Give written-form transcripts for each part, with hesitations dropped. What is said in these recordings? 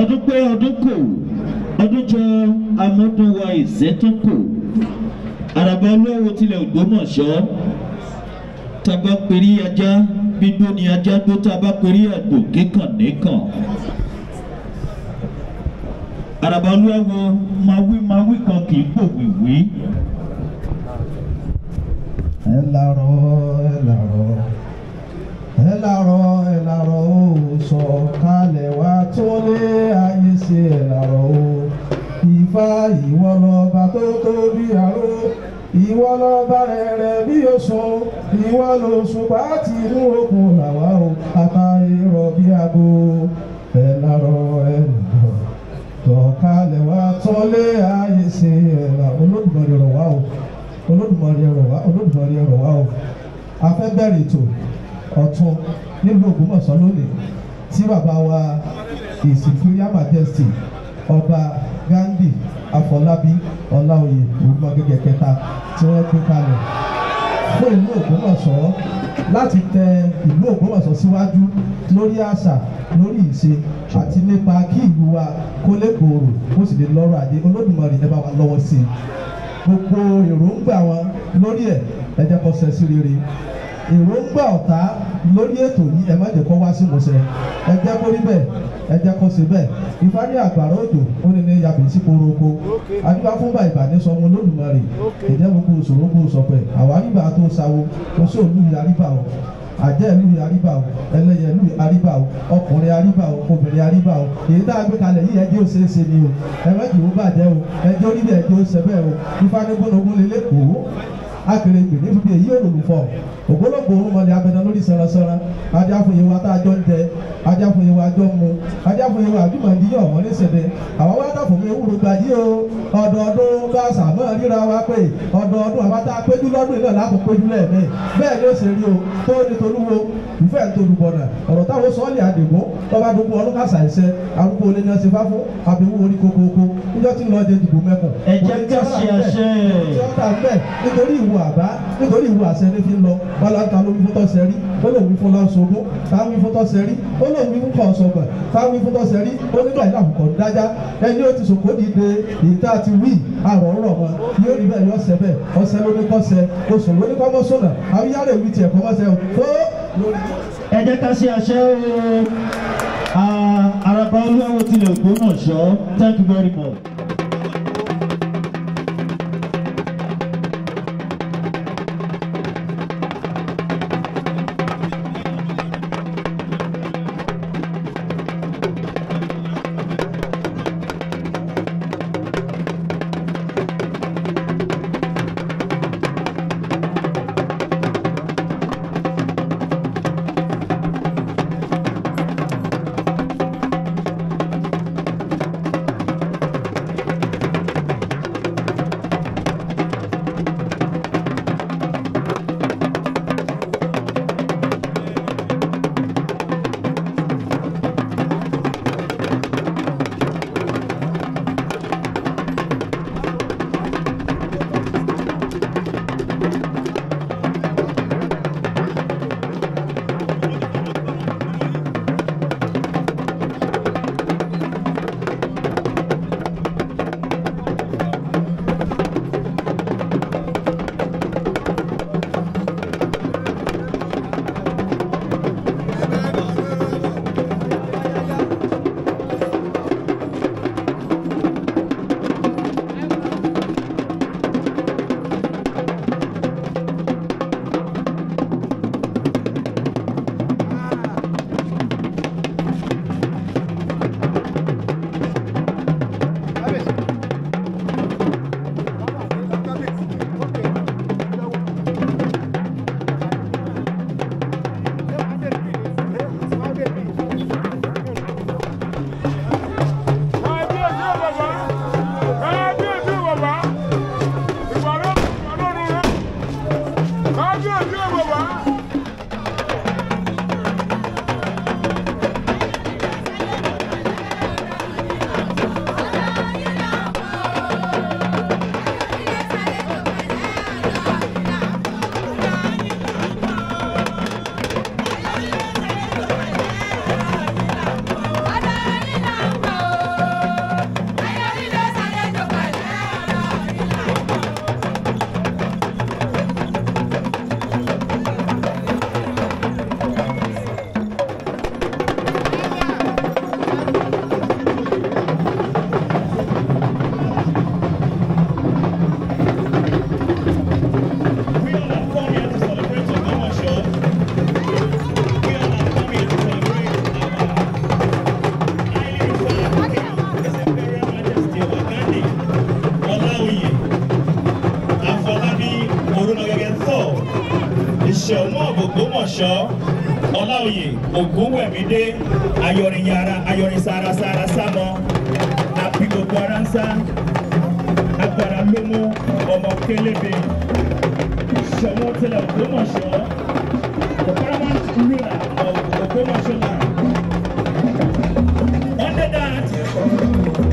ọdún pé ọdún kò ọdún jọ amọ́dún wa ìṣẹ́ tó kò Araba-Awo tilẹ̀ Ògbómọ̀ṣọ́ tàbá perí ajá gbígbó ni ajá gbó tàbá perí àgbò kíkàn níkàn Araba-Awo máa wí kan kì í gbòwìwí. ẹ lárọ̀ ó sọ̀kalẹ̀ wá tó lé ayé ṣe ẹ lárọ̀ ó Ifá ìwọ lọba tó tóbi àró ìwọ lọba rẹ̀rẹ̀ bí òṣùn ìwọ lòṣùpá tí inú òkun làwá o àtàrí rọ̀ bí aago ẹ lárọ̀ sọ̀kalẹ̀ wá tó lé ayé ṣe ẹ lárọ̀ Olódùmarè rọ̀ wá o Olódùmarè rọ̀ wá o a fẹ́ bẹ̀rẹ̀ ètò ọ̀tún nílùú Ògbómọ̀ṣọ́ lónìí tí bàbá wa His Imperial Majesty ọba Ghandi Afọlábí Olaoye Ògbómọ̀gẹ́gẹ́ kẹta tí wọ́n gbé kalẹ̀ fún ìlú Ògbómọ̀ṣọ́ láti tẹ ìlú Ògbómọ̀ṣọ́ síwájú lórí àṣà lórí ìṣe àti nípa kí ìlú wa kó lè gbòòrò kó sì lè lọ́rọ̀ ajé. Olódùmarè ẹ bá wa lọ́wọ́ sí i gbogbo èròǹgbà wọn lórí ẹ jẹ́ kó ṣẹ sí rere èròǹgbà ọ̀tá lórí ètò yìí ẹ má jẹ́ kó wá sí ìmúṣẹ ẹ jẹ́ kó rí bẹ́ẹ̀ ẹ jẹ́ kó ṣe bẹ́ẹ̀ Ifá ní àgbàrá òjò ó ní yabè sí koroko adúbá fún bá ìbàdí sọmọ Olódùmarè ìjẹ́ gbogbo òṣòro gbogbo sọpẹ́ àwa àríbà tó sáwó oṣù òlù àríbà o àjẹ́ ìlú àríbà o ẹlẹ́yẹ ìlú àríbà o ọkùnrin àríbà o obìnrin àríbà o èyí tá a gbé kalẹ̀ yìí ẹjẹ́ òṣèṣe ni o ẹ má jẹ́ ó bàjẹ́ o ẹjẹ́ oníbẹ̀ ẹjẹ́ ó ṣẹ bẹ́ẹ̀ o Ifá ní gbónogún lélẹ́kọ̀ọ́ akèrègbè ní fífi èyí olùfọ̀ ògbólógbò orúnmọlẹ̀ abẹnà lórí sẹ̀rẹ̀sẹ̀rẹ̀ ajáfòye wa tá a jọ ń jẹ ajáfòye wa jọ ń mu ajáfòye wa àjùmọ̀dí yọ̀ wọ́n ní sẹ̀dẹ̀ àwọn wá dàpọ̀ mi ewúro gba yí o ọdọọdún bá sàmọ́ ríra wa pé ọdọọdún àwọn tá a péjú lọ́dún yìí náà láti péjú lẹ́ẹ̀mí bẹ́ẹ̀ ni ó ṣe rí o tó ní tolúwo ìfẹ́ ń tolúbọ̀nà ọ̀rọ̀ táwọn sọ́ọ̀lì àdìgún lọ́ba dúpọ̀ ọdún kásà ìṣe arúgbó olè ní ọ̀sẹ̀ fáfún àbẹ̀wò orí kokoko níjọ́ tí ń lọ́ọ́ de dìbò mẹ́kùn. ẹ jẹ́ ká ṣe àṣẹ nítorí ìwọ àbá nítorí ìwọ àṣẹ ní fi ń lọ wọn lọ ta ló wí fún tọ́sẹ̀ rí ó lè wí fún lọ́sọ̀gbọ́n táwọn wí fún tọ́sẹ̀ rí ó lè wí fún kọ̀ọ̀sọ̀gbọ̀n táwọn wí fún tọ́sẹ̀ rí ó nígbà yìí làbùkọ̀ ń dájá ẹni ó ti sòkò dìde èyí tá a ti wí àrọ̀rọ̀ wọn yóò rí bẹ́ẹ̀ yọ̀ọ̀sẹ̀ bẹ́ẹ̀ ọ̀sẹ̀ ló ní kọ́sẹ̀ oṣù ló ní kọ́mọ́sọ̀nà àwọn yàrá ìwí tiẹ̀ kọ́mọ́sẹ̀ tó. ẹ jẹ́ ká ṣe àṣẹ o Araba-Awo tilẹ̀ Ògbómọ̀ṣọ́ thank you very much. Ògúnwẹ̀mídé ayọ̀rìn yàrá ayọ̀rìn sàràsàrà sámọ àbí gbogbo ara ń sá agbára ló mú ọmọ kélébé ṣọwọ́ tilẹ̀ Ògbómọ̀ṣọ́ the paramount ruler of Ogbomoso land. Under that,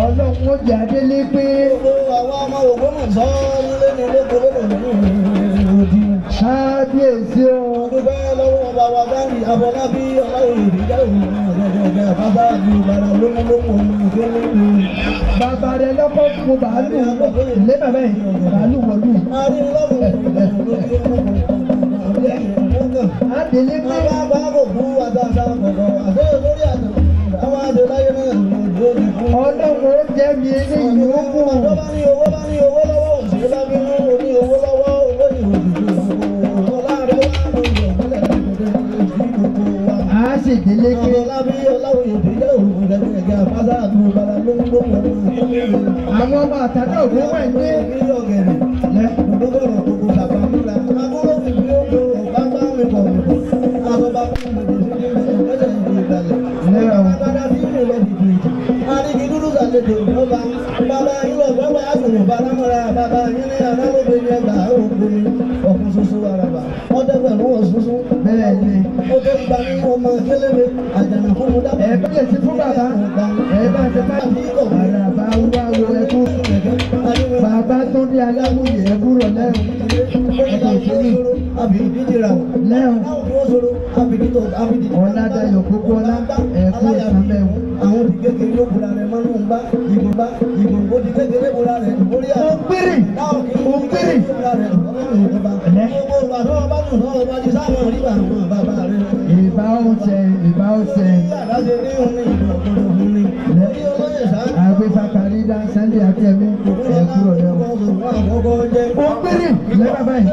Ọlọ́run ó jẹ́ adélé pé àwọn ọmọ Ògbómọ̀ṣọ́ nílé ní lóko kábíyèsí o. Dúpẹ́ lọ́wọ́ ọba wa Ghandi Afọlábí Olaoye ìdíjà òun ọ̀gẹ̀dẹ̀ bàbá àti ìbàdàn lómúlómú òmùgbélébé. Bàbá rẹ̀ lọ́kọ́ fún bàálù lé bàbá yìí bàálù wọ̀lú. Adélé pé bàbá kò kú àtàtà kọ̀kọ̀ àti olórí àtọ̀ àwọn àjọ láyé náà lòdì fún. Ọlọ́run ó jẹ́ mi eléyìí ó kù. Tó bá ní owó lọ́wọ́ òṣèré bá bínú oní owó lọ́wọ́ owó ìròyìn. A sì délé pé àwọn ọmọ àtàdá ògùn wẹ̀ ní bàbá yìí lọ bàbá àgbèrè bàbá mọ́ra bàbá yìí ní àná tuntun. Bẹ́ẹ̀ni. Ó ké gba ní ọmọ kélébé àjànà fún mi dábàá. Ẹ bẹ́ẹ̀ sí fún bàbá. Ẹ bá ṣe bá Araba-Awo ẹkú. Bàbá tó ní aláwòye ẹkúrò lẹ́hùn. Ẹ̀kọ́ ìṣẹ́lẹ̀. Lẹ́hùn. Ọ̀làdàyọ̀ kókó ọlá ẹ̀kú ìsàmẹ́hùn. Àwọn òdì kékeré ló bùra rẹ̀ máa ń bá ìgbò òdì kékeré bùra rẹ̀ lórí àwọn. Òpèrè. Òpèrè. Ìbá ọ̀sẹ̀. Àgbẹ̀fà Kàrídà Sunday Akẹ́mi ẹ̀kúrò lẹ́hùn. Òpèrè lẹ́bàá báyìí.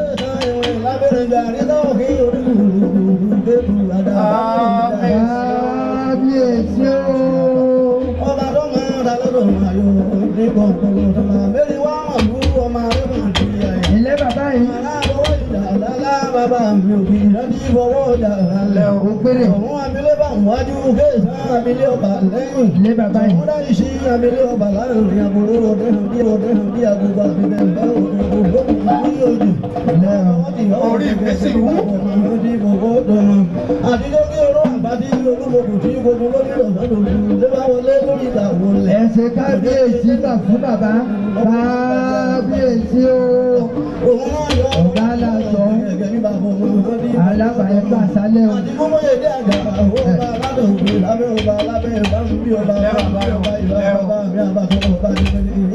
Kábíyèsí ooo. Ọba tó máa ta lọ́dọ̀ ayọ̀ ní kọ̀ọ̀kan tó máa mẹ́rin wá àbú ọmọ rẹ̀ máa ti yà ẹ̀. Ilé bàbá yìí. Aláàbọ̀wọ̀ ìdàlálá bàbá mi ò kì í rántí fọwọ́ ìdàlálẹ̀ o. Òpèrè. Ọ̀hún abilé bá ń wájú kéèsán abilé ọba lẹ́yìn. Ilé bàbá yìí. Ọ̀hún dáì sí abilé ọba láàrin àbúrò òdehàn bí agogo àbíbẹ̀ ń bá òdòdó ní òjò. Orí ìgbésí wú. Àtijọ́ kí oró àbájí olúmọ̀kù tí gbogbo lórí ọ̀sán lè bá wọlé lórí ìdàwọ̀ lẹ̀. Ẹ̀sìn kábíyèsí gbà fún bàbá. Kábíyèsí ooo. Ọ̀gá aláṣọ. Alábàáyé gbà sálẹ̀ o. Àdìgúnmọ̀ èdè àgbà ọba aládògbè lábẹ́ ọba alábẹ́ ọba bí ọba ọba ìbá mi àbàtọ̀ ọba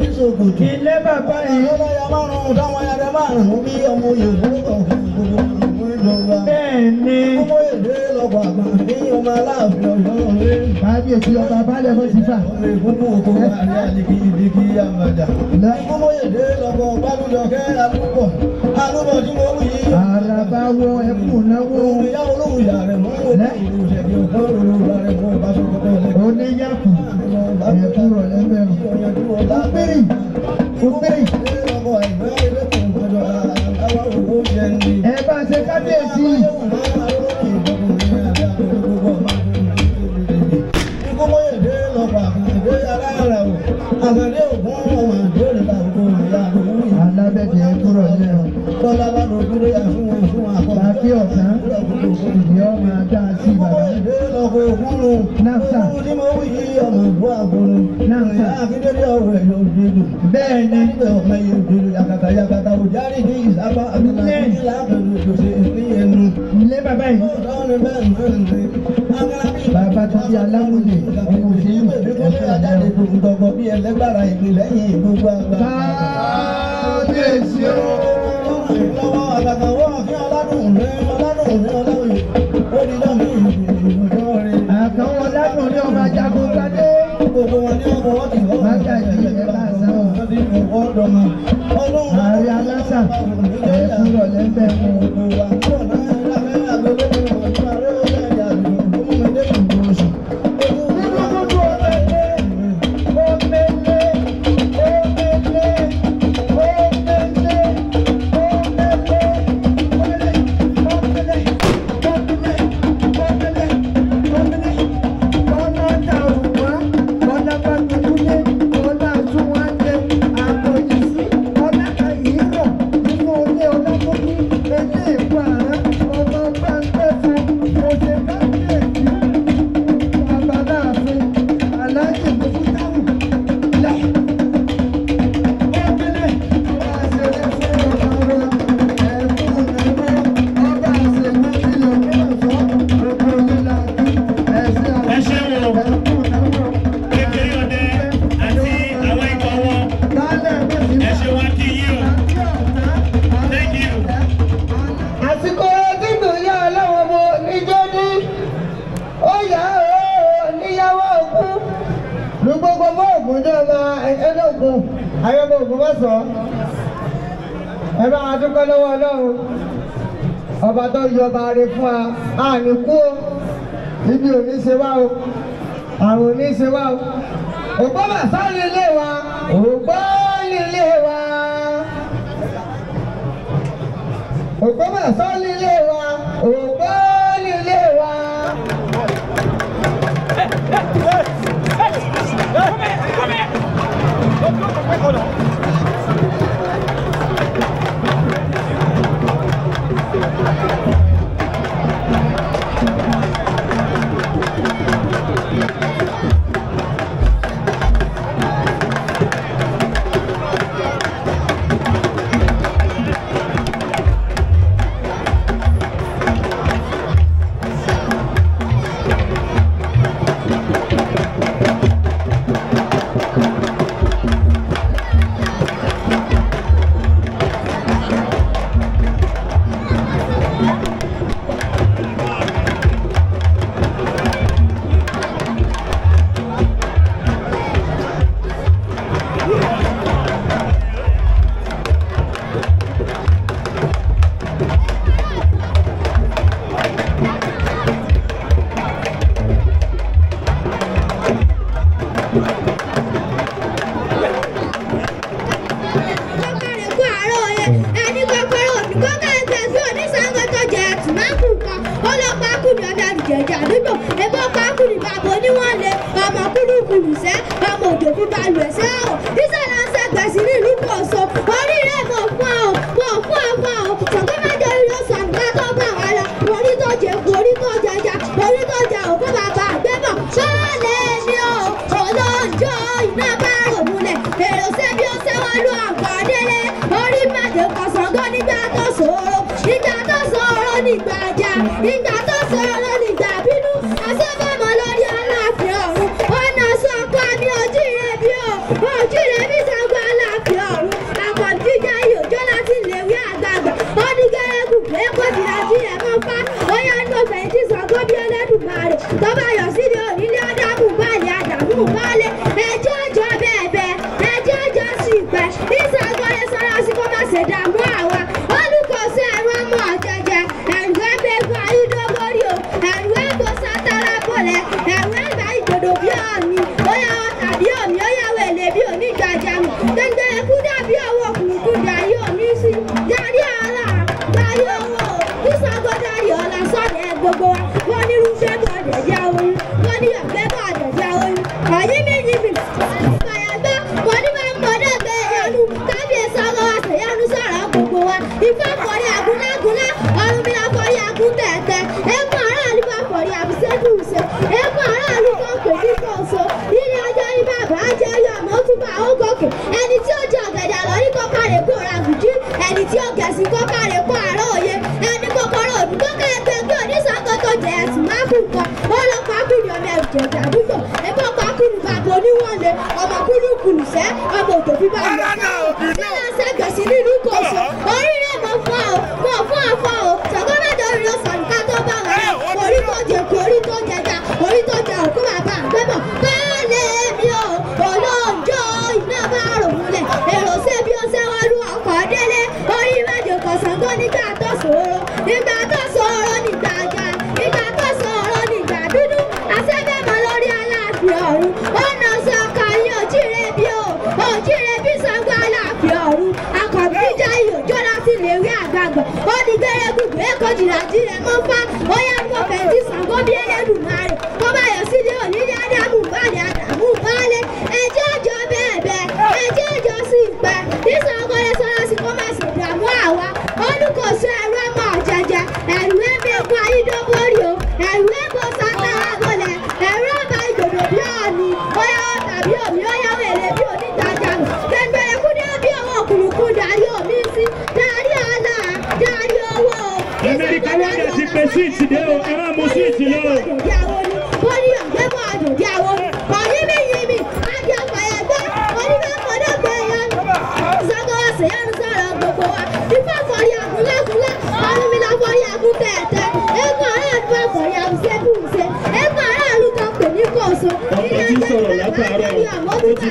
ìṣòkòtò. Ilé bàbá yìí. Ọlọ́yà márùn-ún táwọn ayára márùn-ún bí ọmọ Yorùbá kọ̀ọ̀kan gbogbo àwọn ìjọba. Bẹ́ẹ̀ni. Ọmọ èdè lọ́gbà àgbà ní ọmọ aláàfin Ọ̀yọ́ rẹ̀. Kábíyèsí ọba balẹ̀ mọ́ sífà. Ọmọ Egúngún oko àrí àdìgí ìdígí àmàjà. Ọmọ èdè lọ́gbà ọ̀gbálùjọkẹ́ alúbọ̀. Alúbọ̀ tí mo wù yìí. Araba-Awo ẹkú náwó. Ìyàwó lóhùn ìyá rẹ̀ mọ́ ìṣẹ̀kì ọ̀gbọ́n òrùra rẹ̀ mọ́ ìbáṣọ̀kọ̀tọ̀ lẹ́kọ̀ọ́. Oníyàkù ẹkú rọ̀ lẹ́mẹ̀rún. Òpèrè. Òpèrè. Ẹ bá ṣe kábíyèsí. Alábẹ́dẹ̀ ẹkú rọ̀ lẹ́rùn. Bàbí ọ̀sán. Ìdí ọmọ adá sí bàbá. Náfà. Náfà. Bẹ́ẹ̀ni. Ilé bàbá yìí. Bàbá tó bí aláwòye. Ọmọ òṣèlú. Kábíyèsí ooo. Àkànwọ́ ládùn ní ọba jagun kádé. Mágàjì ẹ̀ka àsáwọ̀. Ààrẹ aláṣà ẹ̀kú rọ̀lẹ́ bẹ̀ mú. Ayọ́bọ̀ Ògbómọ̀ṣọ́ ẹ bá wa dúpẹ́ lọ́wọ́ Ọlọ́run ọba tó yọ ọba rẹ̀ fún wa àní kú o ibi ò ní ṣe wá o àrùn ò ní ṣe wá o Ògbómọ̀ṣọ́ nílé wa Ògbó nílé wa Ògbómọ̀ṣọ́ nílé wa Ògbó nílé wa. ìgbà tó sọ̀rọ̀ nígbà jà, ìgbà tó sọ̀rọ̀ nígbà bínú, àṣẹ́fẹ́mọ lórí Aláàfin ọ̀run, ọ̀nà sọ̀kọ́ ní ojúre bí o, ojúre bí Ṣàngó Aláàfin ọ̀run, àkọ́bíjà ìyòjó láti lèwe àgbààgbà, onígẹ̀rẹ́gù pé kò jìnnà sí ẹ̀ mọ́ fá, bóyá ní òfin tí Ṣàngó bí Ẹlẹ́dùmarè, tó bá yọ sílé onílé ọ̀dàmú balẹ̀ àdàmú balẹ̀, ẹjọ́ ọjọ́ bẹ́ẹ̀ bẹ́ẹ̀, ẹjọ́ ọjọ́ sì pẹ́, ní Ṣàngó lè sọ̀rọ̀ sí kó má ṣe dààmú àwa, olùkọ́sí ẹ̀rọ ọmọ ọ̀jẹ̀jẹ̀, ẹ̀rù ẹgbẹ̀gbọ̀ ayúdógórí o, ẹ̀rù ẹ̀gbọ́ sátara bọ̀lẹ̀, ẹ̀rù ẹ̀gbà ìgbòdò bí ọ̀ọ̀ni, bóyá wọn tàbí omi ó yà wẹ̀lẹ̀ bí onígbàjámù, gbẹ̀ngbẹ̀rẹ̀ kú dàbí ọwọ́ òkùnkùn darí omi sí, darí ọ̀la, darí owó, ní Ṣàngó darí ọ̀la sọ̀dẹ̀ gbogbo wa, wọ́n ní irúfẹ́ bọ̀ ọ̀dẹ̀jẹ̀ oyún, wọ́n ní ọ̀gbẹ́ bọ̀ ọ̀dẹ̀jẹ̀ oyún, ọ̀yí méjì bì, fàyàgbá, wọ́n ní máa ń mọ̀dọ̀ gbé ìyanu, kábíyèsí ọ̀rọ̀ àṣeyanu sọ̀rọ̀ gbogbo wa, ifá fọ̀rí àgúnlágúnlá, Ọ̀rúnmìlà fọ̀rí àgúntẹ̀tẹ̀, ẹ̀kọ́ aráàlú bá fọ̀rí àbùsẹ́dùsẹ, ẹ̀kọ́ aráàlú kan pè ní kọ̀ọ̀sọ, ilé ọjọ́ ní bàbá jẹ́ yọ àmọ́ tún bá ó gòkè, ẹni tí ó jẹ ọ̀gẹ̀dẹ̀ àlọ́ ní kọ́kàrẹ́ kó ra gùjú, ẹni tí ó gẹ̀ẹ́sì kọ́kàrẹ́ kó àárọ̀ òye, ẹni kọ́kọ́rọ́ òdù kọ́kàrẹ́ gbẹgbẹ́ oníṣàkó tó jẹ ẹ̀sùn má kú nǹkan, ó lọ pákúrú ọmọ ẹ̀rù jẹ̀jà àdúgbò, ẹ̀kọ́ pákúrú bàbá oníwọ̀nlé, ọmọ kúlùkùlù sẹ́, ọmọ òjò bíbá ìlú sílẹ̀ sẹ́gẹ̀sì nínú kòsó, oríire mọ̀ fún ọ, mọ̀ fún ọ̀fọ̀ o, Ṣàngó mẹ́jọ orí ló sọ̀rọ̀ ká tó bá wà lọ, orí tó jẹ kó orí tó jẹjà, orí tó jẹ òkú bàbá àgbẹ̀bọ̀, bẹ́ẹ̀lẹ̀ mi ò, olóńjó iná bá rò múlẹ̀, èrò ṣe bí ó ṣe wọlú ọkọ̀ délé, orí mẹ́jọ kan Ṣàngó nígbà tó sọ̀rọ̀, nígbà tó sọ̀rọ̀ nígbà jà, nígbà tó sọ̀rọ̀ nígbà bínú, àṣẹ́fẹ́mọ lórí Aláàfin ọ̀run, ọ̀nà sọ̀kà ní òjìrè bí o, òjìrè bí Ṣàngó Aláàfin ọ̀run, àkọ́bíjà ìyòjó láti lèwe àgbààgbà, ó ní gbẹrẹgùn pé kò jìnnà jíire mọ́ fá, ó yá ní òfin tí Ṣàngó bí Ẹlẹ́dùmarè, kó bá yọ sílé onílé ádámù balẹ̀ àdàmú balẹ̀, ẹjẹ́ ọjọ́ bẹ́ẹ̀ bẹ́ẹ̀, ẹjẹ́ ọjọ́ sì pẹ́, ní Ṣàngó lè sọ̀rọ̀ sí kó má ṣe dààmú àwa, olùkọ́sọ ẹ̀rọ ọmọ ọ̀jẹ̀jẹ̀, ẹ̀rù ẹ̀gbẹ̀gbọ̀ ayúdógórí o, ẹ̀rù ẹ̀gbọ́ sátara bọ̀lẹ̀, ẹ̀rù ọba ìgbòdò bí ọ̀ọ̀ni, ó yá wọn tàbí omi ó yá wẹ̀lẹ̀ bí onígbàjámù, gbẹ̀ngbẹ̀rẹ̀ kú dé bí ọwọ́ òkùnkùn darí omi sí, darí ọ̀la, darí owó o. Amẹ́ríkà wọ́n dẹ̀ ti pè síìtì dé o, ẹ máa mú síìtì lọ. Wọ́n ní ọ̀gbẹ́bọ̀ àdòdì àwọn ọ̀yímíyímí, adé ọ̀pẹ̀yẹgbẹ́, onímọ̀ọ́dọ́gbẹ̀ yẹn, Ṣàngó àṣeyanu sọ̀rọ̀ gbogbo wa, ifá fọ̀rí àgúnlágúnlá, Ọ̀rúnmìlà fọ̀rí àgúntẹ̀tẹ̀, ẹ̀kọ́ aráàlú bá fọ̀rí àbùsẹ́bùsẹ, ẹ̀kọ́ aráàlú kan pè ní kòsó, ilé ẹjọ́ ìgbà àjẹrí àmọ́ ti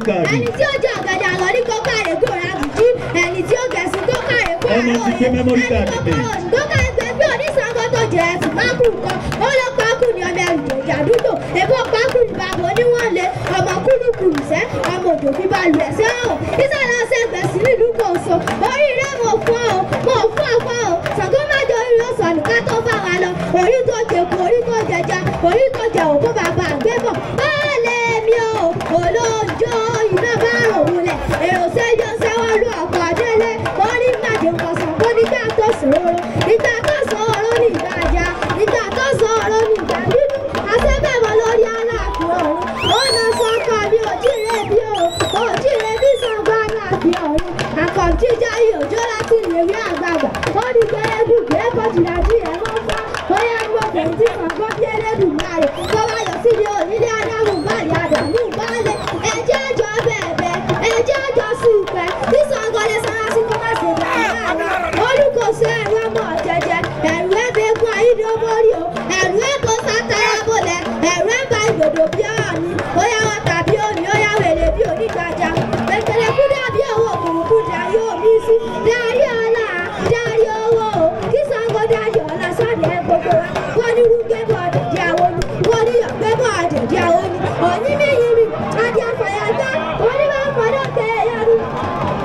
ta ọkọ̀, ẹni tí ó jẹ ọ̀gẹ̀dẹ̀ àlọ́ ní kọ́kàrẹ́ kó ra gùjú, ẹni tí ó gẹ̀ẹ́sì kọ́kàrẹ́ kó àárọ̀ òye, ẹni kọ́kàrẹ́ gbẹgbẹ́ oníṣàngó tó jẹ ẹ̀sùn mákù nǹkan, ó lọ pákú ní ọmọ ẹ̀rù jẹ̀jà àdúgbò, èbó pákú ní bàbá oníwọ̀nlé, ọmọ kúlùkùlù sẹ́, ọmọ òjò bíbá lu ẹ̀sẹ̀ ọ̀, ìsàlẹ̀ ọ̀sẹ̀ gbẹ̀sì nílùú kòsó, oríire mọ̀ fún ọ, mọ̀ fún ọ̀pọ̀ ọ, Ṣàngó mẹ́jọ orí ló sọ̀nù ká tó bá wa lọ, orí tó jẹ kó, orí tó jẹjà, orí tó jẹ òkú bàbá àgbẹ̀bọ̀, báàlẹ̀ mi ò, olóńjó iná bá rò múlẹ̀, èrò sẹ́jọ́ sẹ́wọ́n lú ọkọ̀ délé, orí màdé kọ̀sán kó nígbà tó sọ̀rọ̀, nígbà tó sọ̀rọ̀ nígbà jà, nígbà tó sọ̀rọ̀ nígbà bínú, àṣẹ́fẹ́mọ lórí Aláàfin ọ̀run, ọ̀nà sọ̀kọ̀ ní òjìrè bí o, òjìrè bí Ṣàngó Aláàfin ọ̀run, àkọ́bíjà ìyòjó láti lèwe àgbààgbà, ó ní gbẹrẹgùn pé kò jìnnà jíire mọ́ fá, ó yá ní òfin tí Ṣàngó bí Ẹlẹ́dùmarè, kó bá yọ sílé onílé ádámù balẹ̀ àdàmú balẹ̀, ẹjẹ́ ọjọ́ bẹ́ẹ̀ bẹ́ẹ̀, ẹjẹ́ ọjọ́ sì pẹ́, tí Ṣàngó lè sọ̀rọ̀ sí kó má ṣe dààmú àwa, olùkọ́sọ ẹ̀rọ ọmọ ọ̀jẹ̀jẹ̀, ẹ̀rù ẹ̀gbẹ̀gbọ̀ ayúdógórí o, ẹ̀rù ẹ̀gbọ́ sátara bọ̀lẹ̀, ẹ̀rù ẹ̀gbà ìgbòdò bí ọ̀ọ̀ni, ó yá wọn tàbí omi ó yá wẹ̀lẹ̀ bí onígbàjámù, gbẹ̀ngbẹ̀rẹ̀ kú dàbí ọwọ́ òkùnkùn darí omi sí, darí ọ̀la, darí owó o, kí Ṣàngó darí ọ̀la sọ̀dẹ̀ gbogbo wa, wọ́n ní rúgbẹ́bọ̀ àdèdè àwọn ni, wọ́n ní ọ̀gbẹ́bọ̀ àdèdè àwọn ni, ọ̀yímíyímí, adé àfàyàgbá, onímọ̀ọ́dọ́gbẹ̀ yẹn,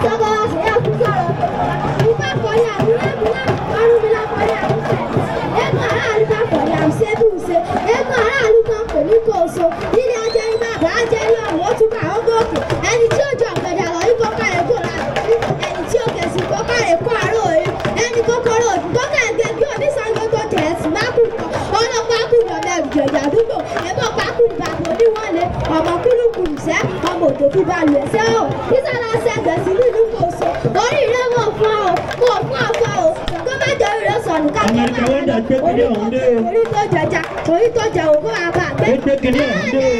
Ṣàngó àṣeyanu sọ̀rọ̀ gbogbo wa, ifá fọ̀rí àgúnlágúnlá, Ọ̀rúnmìlà fọ̀rí àgúntẹ̀tẹ̀, ẹ̀kọ́ aráàlú bá fọ̀rí àbùsẹ́bùsẹ, ẹ̀kọ́ aráàlú kan pè ní kòsó, ilé ajẹ́ ní bàbá ajẹ́rí ọ̀run ó tún bá ó gòkè, ẹni tí ó jẹ ọ̀gẹ̀dẹ̀ àlọ́ ní kọ́kàrẹ́ kó ra gùjú, ẹni tí ó gẹ̀ẹ́sì kọ́kàrẹ́ kó àárọ̀ òye, ẹni kọ́kọ́rọ́ òdù kọ́kàrẹ́ gbẹgbẹ́ oníṣàngó tó jẹ ẹ̀sùn mákù kan, ọlọ́pàá kù ní ọmọ ẹ̀rù jẹ̀jà àdúgbò, ẹ̀bọ̀ pákú ní bàbá oníwọ̀nlé, ọmọ kúlùkùlù sẹ́, ọmọ òjò bíbá lu ẹ̀sẹ̀ ọ̀, ìsàlẹ̀ ọ̀sẹ̀ gbẹ̀sì nílùú kòsó, oríire mọ̀ fún ọ, mọ̀ fún ọ̀fọ̀ o, Ṣàngó sọnù ká tó máa orí tó jẹjà orí tó jẹ òkú àbá àgbẹ̀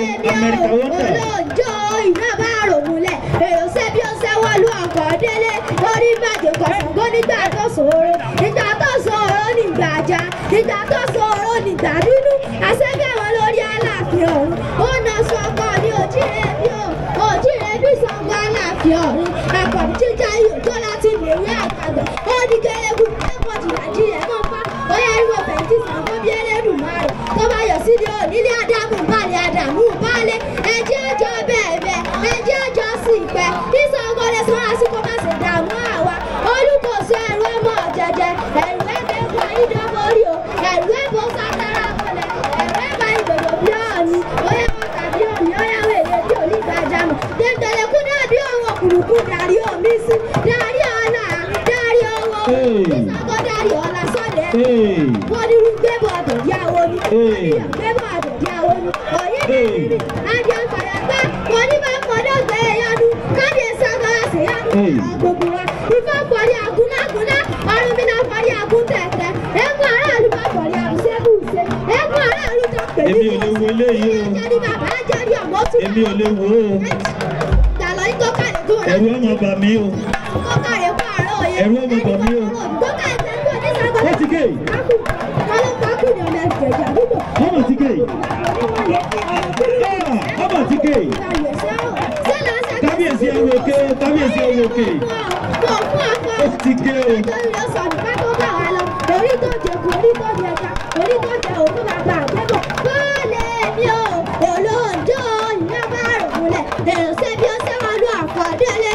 olóòjó iná bá rò múlẹ̀ èrò sẹ́bí ó sẹ́wọ́lú ọkọ̀ délé lórí gbàgbé kọ̀ọ̀sán nígbà tó ṣòro nígbà tó ṣòro nígbà ajá nígbà tó ṣòro nígbà dúdú àṣẹ́gbẹ̀ wọn lórí Aláàfin ọ̀run ó na sọ ọkọ ní òjìrè bí Ṣàngó Aláàfin ọ̀run akọ̀bí jíjà ìyòjó láti lèwe àgbàgbà ó ní kẹlẹ́kù ẹ̀kọ́ jìnnà jí ẹ̀ mọ́ pa ó yẹ irú ọ̀fẹ̀yìntì Ṣàngó bí Ẹlẹ́dùmarè tó bá yọ sí ní onílé Ádámù balẹ̀ Ádámù balẹ̀ ẹjẹ́ àjọ bẹ́ẹ̀ ẹjẹ́ àjọ sí ìpẹ́ bí Ṣàngó lè sọ́ra sí kó má ṣe dààmú àwa olùkóso ẹ̀rù ọmọ jẹjẹ ẹ̀rù ẹ̀kẹ́ kọ́ ìdánwòrí o ẹ̀rù ẹ̀bùn sátara kọlẹ̀ ẹ̀rù ẹ̀bà ìgbòho bí ọ̀ọ́ni ó yẹ kó tàbí òní ó yẹ wèlé bí onígbàjámọ̀ tẹ̀tẹ̀lẹ̀ kú dàbí ọwọ́ kùrùkù darí omi sí darí ọ̀la darí ọwọ́ Ṣàngó darí ọ̀la sọ́dẹ̀ wọ́n ní gbẹ́bọ̀ àtọ̀díàwó ni gbẹ́bọ̀ àtọ̀díàwó ni òye bẹ́ẹ̀ adé ọ̀fàyàgbá wọ́n ní bá kọ́dọ̀ gbé yanu kábíyèsí agbára sí yanu gbogbo wa ifá pọ̀lì àgúnlágúnlá ọ̀run mi náà pọ̀lì àgúntẹ̀tẹ̀ ẹ̀kún aráàlú bá pọ̀lì àrùsẹ́kùsẹ́ ẹ̀kún aráàlú tó pèlú èmi ò lè wo eléyìí o ẹ̀jẹ̀ ní bàbá ẹ̀jẹ̀ ní ọmọ tún èmi ò lè wo o dàlọ́ ní kọ́kàlẹ̀ tó rẹ̀ ẹ̀rù ọmọ bà mí o kọ́kàlẹ̀ fún àárọ̀ òye ẹ̀rù ọmọ bà mí o ó ti gé ọmọ ti gé ọmọ ti gé kábíyèsí ẹwọ òkè kábíyèsí ẹwọ òkè ó ti gé o. orí tó jẹ kú orí tó jẹ ká orí tó jẹ òkú bàbá àgbẹ̀bọ̀ bọ́ọ̀lẹ̀ mi ò olóòjó ìyá bá rò múlẹ̀ èrò sẹ́bí ó sẹ́wọ́n lù àkọ́délé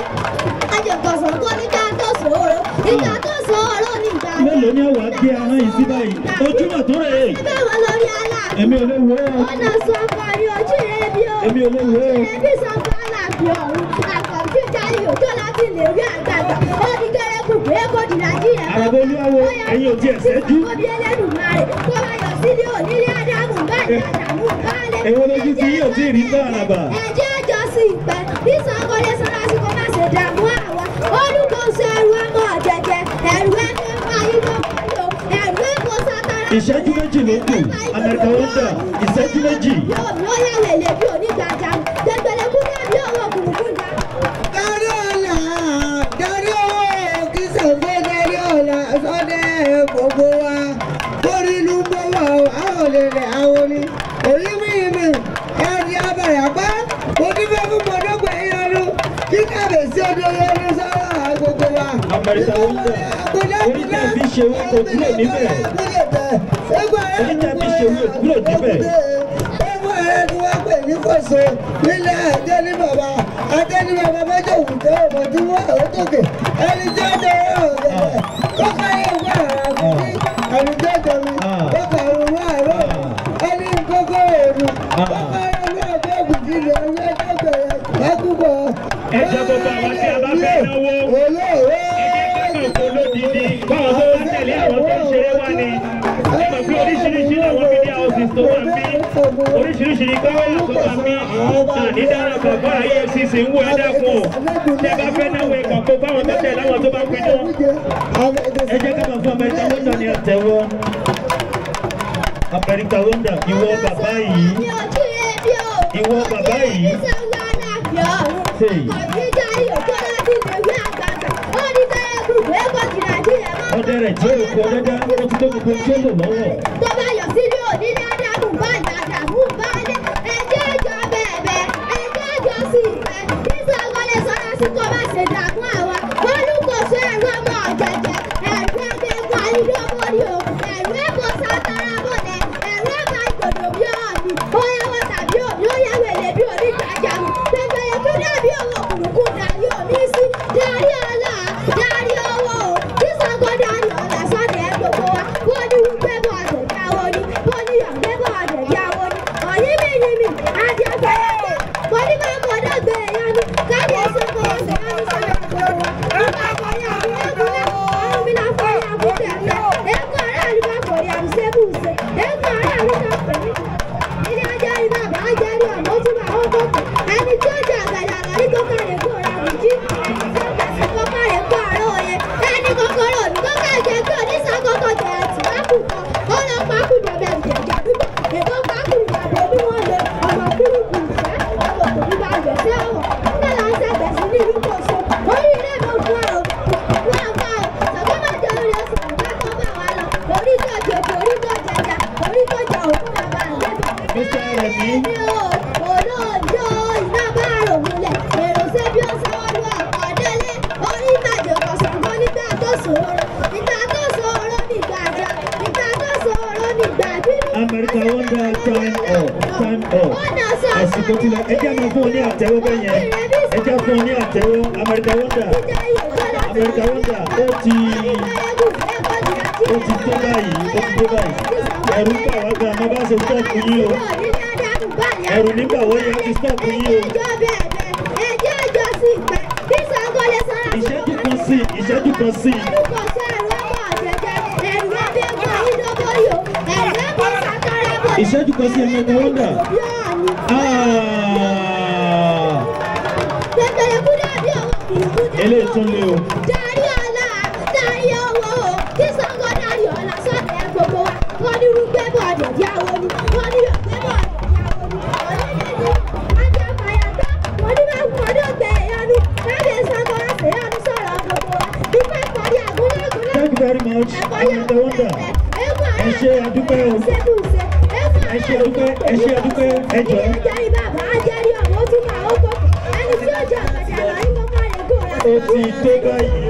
ajẹ̀kọ̀sán kó nígbà tó ṣòro nígbà tó ṣòro nígbà tó mélòó ni àwa gbé ahọ́n yìí sí báyìí ojúmọ̀ tó rè é. ẹgbẹ́ wọn lórí Aláàfin èmi ò lè wo o. ọ̀nà sọ̀kọ̀ ni ojú rẹ̀ bí o. èmi ò lè wo o. ẹbí Ṣàngó Aláàfin ọ̀run àkọ́bí jáde òjò láti lè rí àgbàgbà ó ní kẹ́rẹ́kù pé kò dì Nàìjíríà. àràbọ̀ olúwawo ẹ̀yin ò tiẹ̀ ṣẹ́jú. ó bí Ẹlẹ́dùmarè tó bá yọ sílé onílé Ádámù báyìí Ádámù báyìí. èwo lójú tí yóò tí ì rí bá àràbà. ẹjẹ́ àjọ sí ìpẹ́ bí Ṣàngó lè sọ́ra sí kó má ṣe dààmú àwa olùkóso ẹrù ọmọ jẹjẹ ẹrù ẹgbẹ́ fáyín lọ́kọ̀ọ́ ẹrù ẹ̀kọ́ sátara. ìṣẹ́jú méjì ló kù Amẹ́ríkà wọ́ndà ìṣẹ́jú méjì. yóò yà wẹ̀lẹ̀ bí onígbàjámù gbẹgbẹ̀lẹ̀ kú dàbí ọwọ́ kùrùkù dá. Darí ọ̀la darí ọ̀wọ́ kí Ṣàngó darí ọ̀la sọ́dẹ̀ gbogbo wa torí inú gbọ́ wà àwọn olèrè àwọn ni èyí mímì ẹni abàyàpá mo ní fẹ́ fún mọ́dọ́gbẹ̀ yẹnu kí kábíyèsí ọdún yẹnu sọ́rọ̀ gbogbo wa. Amẹ́ríkà wọ́ndà orí tẹ̀ fi ṣe owó kò kúrò níbẹ̀. orí tẹ̀ fi ṣe owó kúrò níbẹ̀. ẹgbẹ́ rẹ̀ ni wọ́n pè ní kòso nílẹ̀ Adéníbàbá Adéníbàbá mẹ́jọ òwúntẹ́ ọmọdúnwó àwòtókè ẹni tí ó dẹrẹ́ ọ̀gẹ̀dẹ̀ kọ́kọ́ yẹ wá àràkùnrin àrùjẹ́jọ mi kọ́kọ́ àrùn wá àrọ̀ ẹni kọ́kọ́ òòrùn kọ́kọ́ àrùn wá àbẹ́ògùn jíjẹ ọjọ́ ẹgbẹ̀rẹ̀ lákùbọ̀. ẹ jẹ́ gbogbo àwọn tí a bá fẹ́ náwó olóòwò kò lódìdí báwọn tó wá tẹ̀lé àwọn tó ń ṣeré wá ni ẹ mọ̀ pé oríṣiríṣi làwọn media houses tó wà ń bí oríṣiríṣi ní káwáyà tó wà ń bí ànídára bàbá EFCC ń wo ẹ̀dá fún ọ tẹ bá fẹ́ náwó ẹ̀kọ́ kó báwọn tó tẹ̀lé àwọn tó bá pín náà ẹ jẹ́ ká máa fún Amẹ́ríkà wọ́ndà ní àtẹ̀wọ́. Amẹ́ríkà wọ́ndà ìwọ bàbá yìí ìwọ bàbá yìí. ọdẹ rẹ̀ jẹ́ òkú ọdẹ́dá ó ti tó gbogbo tí ó lò lọ́wọ́. tó bá yọ sílé onílé Ádámù báyìí Ádámù báyìí ẹjẹ́ ìjọ bẹ̀ẹ̀bẹ̀ ẹjẹ́ ìjọ sí ìfẹ́ bí Ṣàngó lè sọ́ra sí kó má ṣe dààmú àwa olùkóso ẹ̀rù ọmọ jẹjẹ ẹ̀rù ẹgbẹ́ ayélujára o ẹ̀rù ẹ̀kọ́ sátara bọ̀lẹ̀ ẹ̀rù ẹ̀bà ìgbòdò bí ọ̀ọ̀nì bóyáwó tàbí òbí ó yẹ wèlé bí onígbàjámù gbẹgbẹ̀yẹ kú dàbí owó kùrùkù darí omi sí darí ọlá darí owó bí Ṣàngó darí ọlá sọ́dẹ̀ gbogbo wa wọ́n ní wípé bọ́ àtẹ̀jáwó ni wọ́n ní ọ̀gbẹ́ bọ́ àtẹ̀jáwó ni ọ̀yìnmíyìnmí adìẹ́gbẹ̀yẹ̀gbẹ̀ wọ́n ní bá kọ́dọ̀ gbé yánu kábíyèsí kọ́ ọ̀sẹ̀ yánu sọ́dẹ̀ gbogbo wa nípa àkọ́yà àbúrẹ́kùnrin ọ̀run mi náà fọ́ yà bú tẹ̀lé ẹ̀kọ́ aráàlú America Wonder time up. Àsìkò tilẹ̀ ẹ jẹ́ máa fún ọ ní àtẹ́wọ́ bẹ́ẹ̀ yẹn. Ẹ jẹ́ fún ọ ní àtẹ́wọ́ America Wonder. America Wonder ó ti tó báyìí. Ẹ̀rù ń bà wá gan, mo bá ṣe stọ́ọ̀pù yín o. Ẹ̀rù nígbà wọ́n yẹn ti stọ́ọ̀pù yín o. Ìṣẹ́jú kan sí. Ìṣẹ́jú kan sí America Wonder. Eléyìí tún lé o. Dárí ọlá, dárí owó o, kí Ṣàngó dárí ọlá sọ́dọ̀ ẹ̀ gbogbo wa. Wọ́n ní rúgbẹ́ bọ̀ ọ̀dẹ̀dí àwọn oní, wọ́n ní rúgbẹ́ bọ̀ ọ̀dẹ̀dí àwọn oní. Ajá fàyàgbá, wọ́n ní máa wọ́n ní ògbẹ́ ìyanu. Lábẹ́ Ṣàngó láti ìyanu sọ̀rọ̀ gbogbo wa. Nípa ìpàdé àgúnlẹ̀gúnlẹ̀. Thank you very much, America Wonder. Ẹ ṣé àdúpẹ́ o. Ẹ ṣé àdúpẹ́, ẹ jọ̀ọ́. Ajẹ́rí bàbá, ajẹ́rí ọmọ, ó tún máa ó kọ́. Ẹni tí ó jẹ́ àgbàdì àná yín mọ́ máa lè gò rà. Ó ti tó báyìí.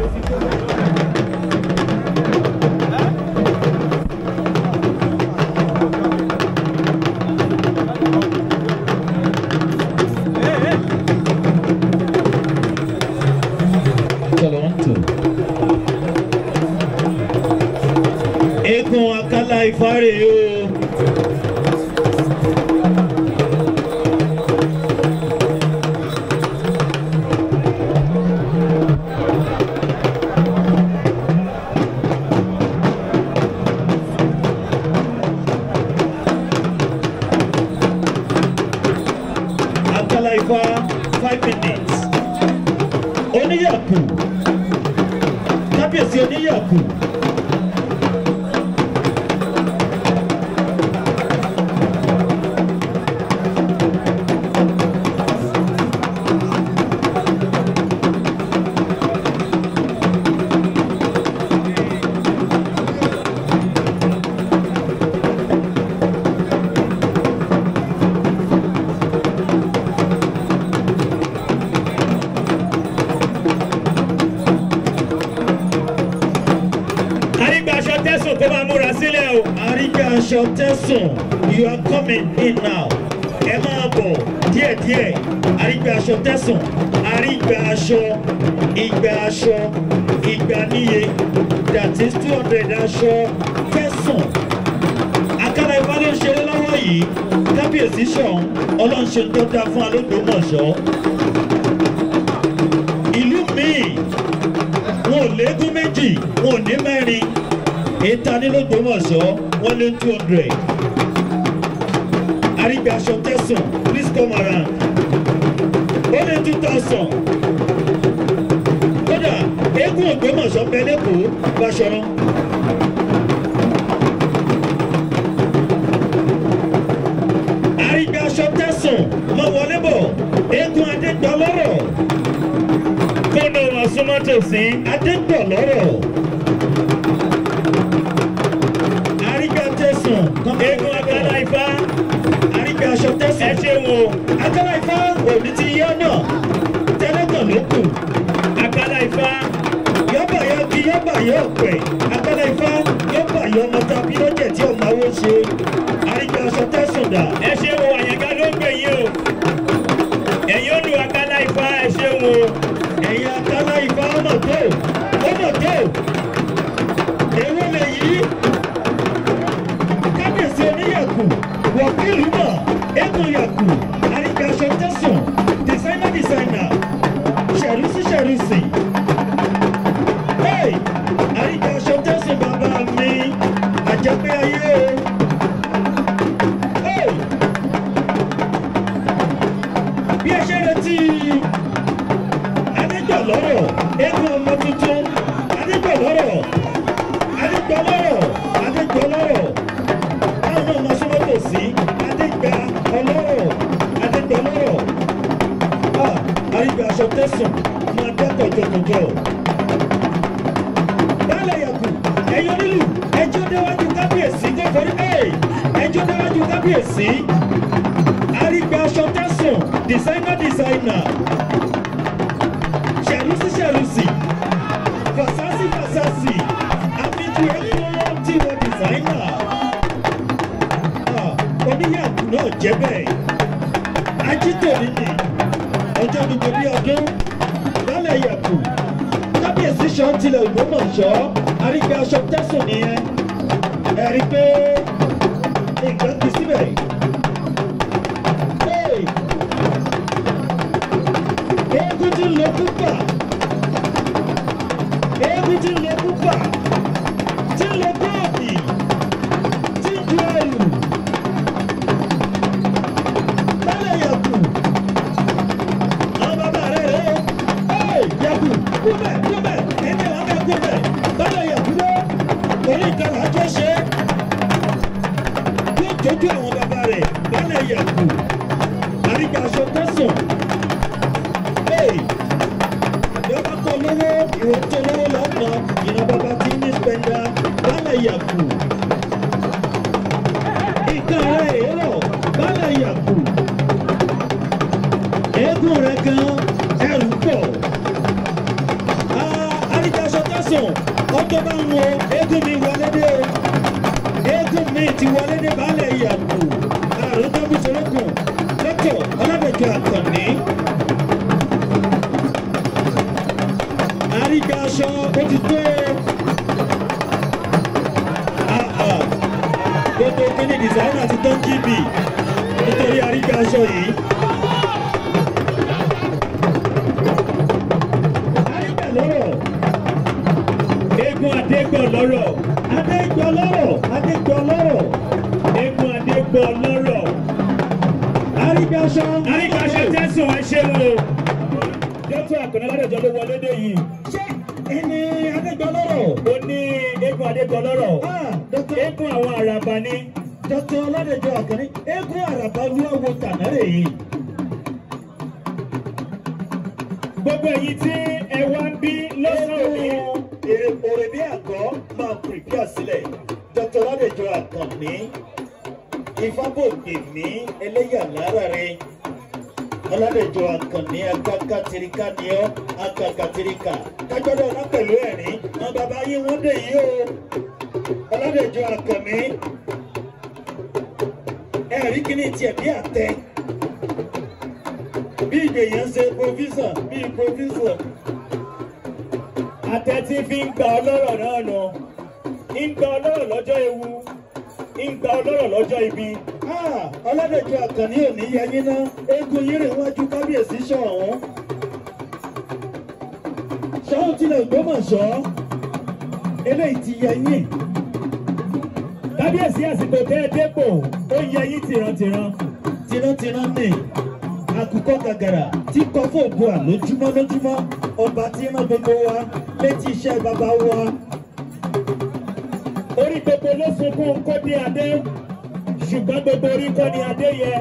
Egúngún Akáláifá rèé o. Akáláifá 5 minutes. Oníyàkù. Kábíyèsí oníyàkù. Arí-igba-aṣọ-tẹ, you are coming in now. Ẹ máa bọ̀ díẹ̀díẹ̀. Arí-igba-aṣọ-tẹ, Arí-igba-aṣọ, igba-aṣọ, igba-níye, that is 200 aṣọ tẹ̀sán. Akáláifá ló ń ṣeré lọ́wọ́ yìí. Kábíyèsí Soun, Ọlọ́run ṣe tó dáa fún Ogbomoso. Ìlú míì, wọn ò léégún méjì, wọn ò ní mẹ́rin. Ìta ní Ogbomoso, wọ́n lé 200. Arí-igba-aṣọ-tẹ, please come around. Ó lé 2000. Kódà, eégún Ogbomoso bẹ lẹ́kọ̀ọ́ Báṣọ̀run. Arí-igba-aṣọ-tẹ, mọ wọlé bọ̀, Egúngún Adégbọlọ. Kódà wọn súnmọ́ tòsí, Adégbọlọ. Egúngún Akáláifá, Arí-igba-aṣọ-tẹ, ẹ ṣeun o. Akáláifá òní ti yọ náà, tẹ́lẹ̀kàn ló kù. Akáláifá, yọ́bà yọ kí yọ́bà yọ ọ̀pẹ̀. Akáláifá, yọ́bà yọ ọmọ tàbí lọ́jẹ̀ tí ọmọ awó ṣe. Arí-igba-aṣọ-tẹ dà. Ẹ ṣeun o, àyẹ̀ká ló ń gbè yín o. Ẹ̀yin olú Akáláifá, ẹ ṣeun o. Ẹ̀yin Akáláifá ọmọ tó. Èwo lè yí? Wọ̀kìlù mọ̀, Egúngún Yàkù, Arí-igba-aṣọ-tẹ, designer, ṣẹ̀rúsí. Hey! Arí-igba-aṣọ-tẹ bàbá mi, àjẹpẹ́ ayé o. Hey! Bí ẹ ṣe retí Adégbọlọ, Egúngún Ọmọtuntun, Adégbọlọ. Àwọn ọmọ sọ́mọ́tò sí Adégbọlọ. Arí-igba-aṣọ-tẹ máa dátọ̀ jọjọjọ. Bálẹ̀ Yàkù, ẹ̀yọ́ nílù, ẹjọ́ déwájú kábíyèsí gbọ́dọ̀ ẹjọ́ déwájú kábíyèsí. Arí-igba-aṣọ-tẹ, designer. Ṣẹ̀rúsí. Fasasi. Àfijù ẹ̀kọ́ tí wọ́n designer. jẹ́ bẹ́ẹ̀ ajítòní ni ọjọ́ gbogbo bí ọdún lálẹ́ yẹ̀kù kábíyèsí Soun tilẹ̀ Ògbómọ̀ṣọ́ Arí-igba-aṣọ-tẹ nìyẹn ẹ̀rí pé nǹkan ti síbẹ̀. Eégún ti lọ púpà eégún ti lọ púpà ti lọ bọ́ọ̀dì ti ju ẹrù lálẹ́ yẹ̀kù àwọn bàbá rẹ̀ rẹ̀ yẹ̀kù kúbẹ̀ ẹni àwọn bẹ̀ kúbẹ̀ lálẹ́ yẹ̀kù lọ orí ìkànnì àjọ ṣe yóò tójú àwọn bàbá rẹ̀ lálẹ́ yẹ̀kù Arí-igba-aṣọ-tẹ yọba kọ lówó ìwọ tó lówó lọ́nà ìran bàbá tí ní spẹ́ndà lálẹ́ yẹ̀kù ìkan rẹ̀ èrò lálẹ́ yẹ̀kù eégún rẹ̀ gan ẹrù pọ̀ Arí-igba-aṣọ-tẹ ọjọ́ bá ń wo eégún mi wọlé dé o eégún mi ti wọlé dé lálẹ́ yẹ̀kù àrùn tó bí solókùn lọ́tọ̀ Ọládèjọ Àkànní. Arí-igba-aṣọ ó ti tó gbogbo kíní dìsáínà ti tán jíbì nítorí Arí-igba-aṣọ yìí. Arí-igba-lọ́rọ̀ eégún Adégbọlọ́rọ̀ eégún Adégbọlọ́rọ̀ Arí-igba-aṣọ-tẹ ẹ ṣeun o. Dókítà Àkànní Ọládèjọ ló wọlé dé yìí. Ṣé ẹni Adégbọlọ́rọ̀? Ó ní eégún Adégbọlọ́rọ̀. Eégún àwọn Àràbà ni. Dókítà Ọládèjọ Àkànní eégún Àràbà olúwawo tànárè yìí. Gbogbo èyí tí ẹ wá ń bí lọ́sàn-án òní. Òrèbé àgọ́ máa pèpè sílẹ̀. Dókítà Ọládèjọ Àkànní Ìfábògbèmí ẹlẹ́yà lára rẹ̀. Ọládèjọ Àkànní agagatirika ni ọ́ agagatirika kájọ́dọ̀ ọ̀nà pẹ̀lú ẹ̀rín àwọn bàbá yín wọ́n dé yìí o. Ọládèjọ Àkànní ẹ̀rí kíní tiẹ̀ bí àtẹ bí ìgbèyàn ṣe provision bí provision. Àtẹ tí fi ń gba ọlọ́rọ̀ náà nù ń gba ọlọ́rọ̀ lọ́jọ́ ewu ń gba ọlọ́rọ̀ lọ́jọ́ ibi. Ọládèjọ Àkànní ò ní yẹyin ná eégún yín rè wájú kábíyèsí Soun. Soun tilẹ̀ Ògbómọ̀ṣọ́ eléyìí ti yẹyin. Kábíyèsí àsìkò tẹ́ ẹ dépò ó yẹyin tìrantìran ní àkùkọ gàgàrà tí kọ fún ògùn lójúmọ́ ọba tí rán gbogbo wa létí iṣẹ́ bàbá wa. Orí gbogbo ló sunkún kó dé adé ṣùgbọ́n gbogbo orí kọ́ ni adé yẹ.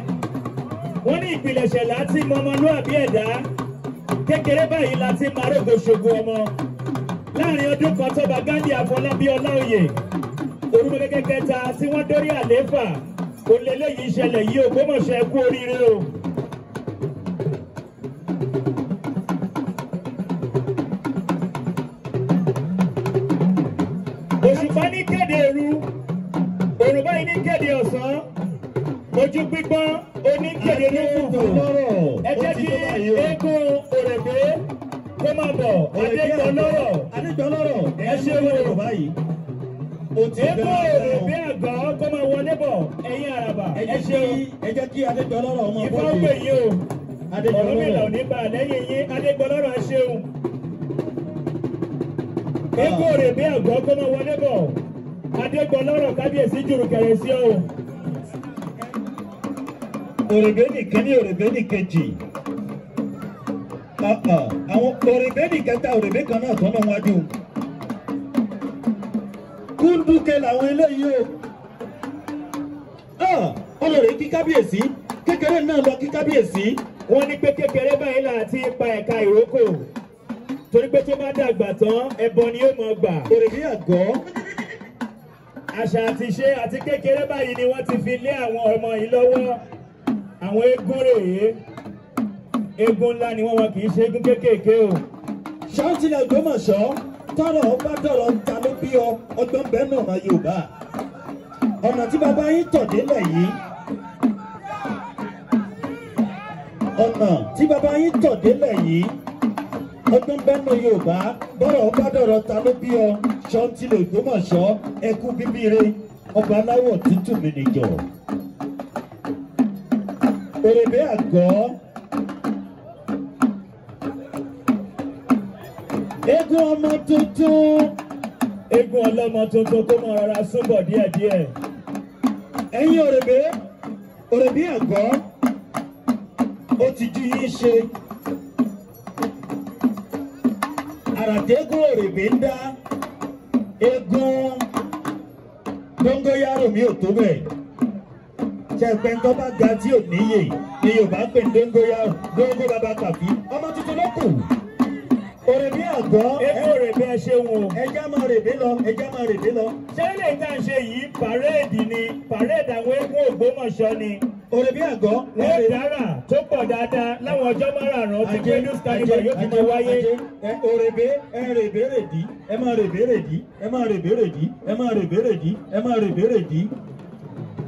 Wọ́n ní ìpilẹ̀ṣẹ̀ láti mọ ọmọlúwàbí ẹ̀dá kékeré báyìí láti máa rògbò ṣògo ọmọ. Láàrin ọdún kan tọ́ba Ghandi Àfọlábí Olaoye orúkọ kẹta tí wọ́n dórí àlééfà kò lè léyìí ṣẹlẹ̀ yìí Ògbómọ̀ṣọ́ ẹ kú oríire o. Òṣùpá ní kéde òru òrùbá yìí ní kéde ọ̀sán ojú pípọ́n oníkéde ní fùfù. Ẹ jẹ́ kí Egúngún Òrèbé kó máa bọ̀ Adégbọlọ́rọ̀ ẹ ṣe wo Yorùbá yìí. Egúngún Òrèbé àgọ́ kó máa wọlé bọ̀ ẹ̀yin Àràbà ẹ ṣe o. Ẹ jẹ́ kí Adégbọlọ́rọ̀ ọmọ bọ́ọ̀lù. Ìfọ̀ ń pè yín o. Ọ̀rọ̀mìlà ò ní bá a lẹ́yìn yín Adégbọlọ́rọ̀ ẹ ṣeun. Egúngún Òrèbé àgọ́ kó máa wọlé bọ̀ Adégbọlọ́rọ̀ kábíyèsí jùrù kẹrẹ sí o. Òrèbé nìkan ní Òrèbé nìkejì. Àwọn Òrèbé nìkẹta Òrèbé kan náà tọ́nà wájú. Kúndùkẹ́ làwọn eléyìí o. Ọlọ́rẹ̀ kí kábíyèsí kékeré náà lọ kí kábíyèsí. Wọ́n ní pé kékeré báyìí láti pa ẹ̀ka ìrókò torí pé tó bá dàgbà tán ẹbọ ni ó mọ gbà. Òrèbé àgọ́. Àṣà àti ìṣe àti kékeré báyìí ni wọ́n ti fi lé àwọn ọmọ yìí lọ́wọ́. Àwọn eégún rèé eégún ńlá ni wọ́n kì í ṣe eégún kéékèèké o. Soun tilẹ̀ Ògbómọ̀ṣọ́ tọrọ ọba dọ̀rọ̀ ta ló bí ọ ọgbọ́n bẹ́ẹ̀ náà Yorùbá. Ọ̀nà tí bàbá yín tọ̀ délẹ̀ yìí ọ̀nà tí bàbá yín tọ̀ délẹ̀ yìí ọdún bẹ́nu Yorùbá bọ́rọ̀ ọba dọ̀rọ̀ ta ló bí ọ ṣọ́ntìlẹ̀ Ògbómọ̀ṣọ́ ẹkú bíbíire ọba aláwọ̀ tútù mi nìjọ. Òrèbé àgọ́ Egúngún ọmọ tuntun Egúngún ọlọ́mọ tuntun kó mọ rárá súnbọ̀ díẹ̀díẹ̀. ẹ̀yin Òrèbé àgọ́ ó ti ju yín ṣe àràtẹ́gùn Òrèbé ń dá eégún dóngóyárò mi ò tó bẹ́ẹ̀ ṣẹ̀pẹ̀ ń tọ́ bá ga tí ò níyè ni Yorùbá pè ní dóngóyárò dóngó bàbá kàfí ọmọ tuntun ló kù. Òrèbé àgọ́ Egúngún Òrèbé ẹ ṣeun o. ẹja máa rèbé lọ ẹja máa rèbé lọ. ṣé ilé ìta ṣe yìí pàréèdì ni pàréèdì àwọn eégún Ògbómọ̀ṣọ́ ni. Òrèbé àgọ́ wọ́n dára tó pọ̀ dáadáa láwọn ọjọ́ márààrún tí Cradles Carnival yóò fi máa wáyé. Òrèbé ẹ rèbé rèdí ẹ máa rèbé rèdí ẹ máa rèbé rèdí ẹ máa rèbé rèdí ẹ máa rèbé rèdí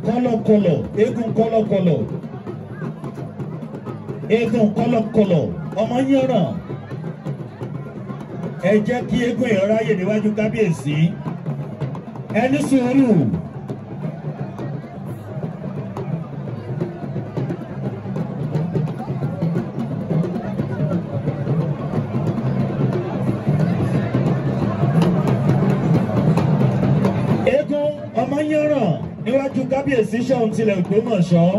kọ́lọ̀kọ́lọ̀ eégún kọ́lọ̀kọ́lọ̀ eégún kọ́lọ̀kọ́lọ̀ ọmọ yánràn ẹ jẹ́ kí eégún èèyàn ráyè níwájú kábíyèsí ẹni sùúrù. Eégún ọmọ yánràn níwájú kábíyèsí Soun tilẹ̀ Ògbómọ̀ṣọ́.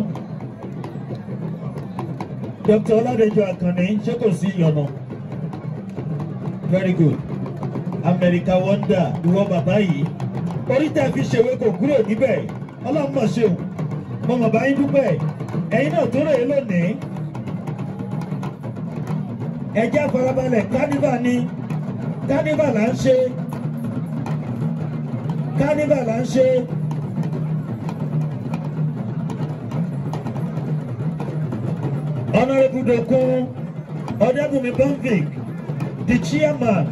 Dr. Oladejo Akanni ṣé kò sí ìyọ̀nà? Very good. America wonder ìwọ bàbá yìí. Orí tẹ́ fi ṣèwé kò kúrò níbẹ̀. Ọlọ́run mọ̀ ṣeun. Mo mọ̀ bá yín dúpẹ́. Ẹ̀yin náà tó rèé lónìí. Ẹ jẹ́ àfarabalẹ̀ carnival ni. Carnival là ń ṣe. Carnival là ń ṣe. Honorable Dokun Ọ̀dẹ́bùnmi Bonvic, the chairman,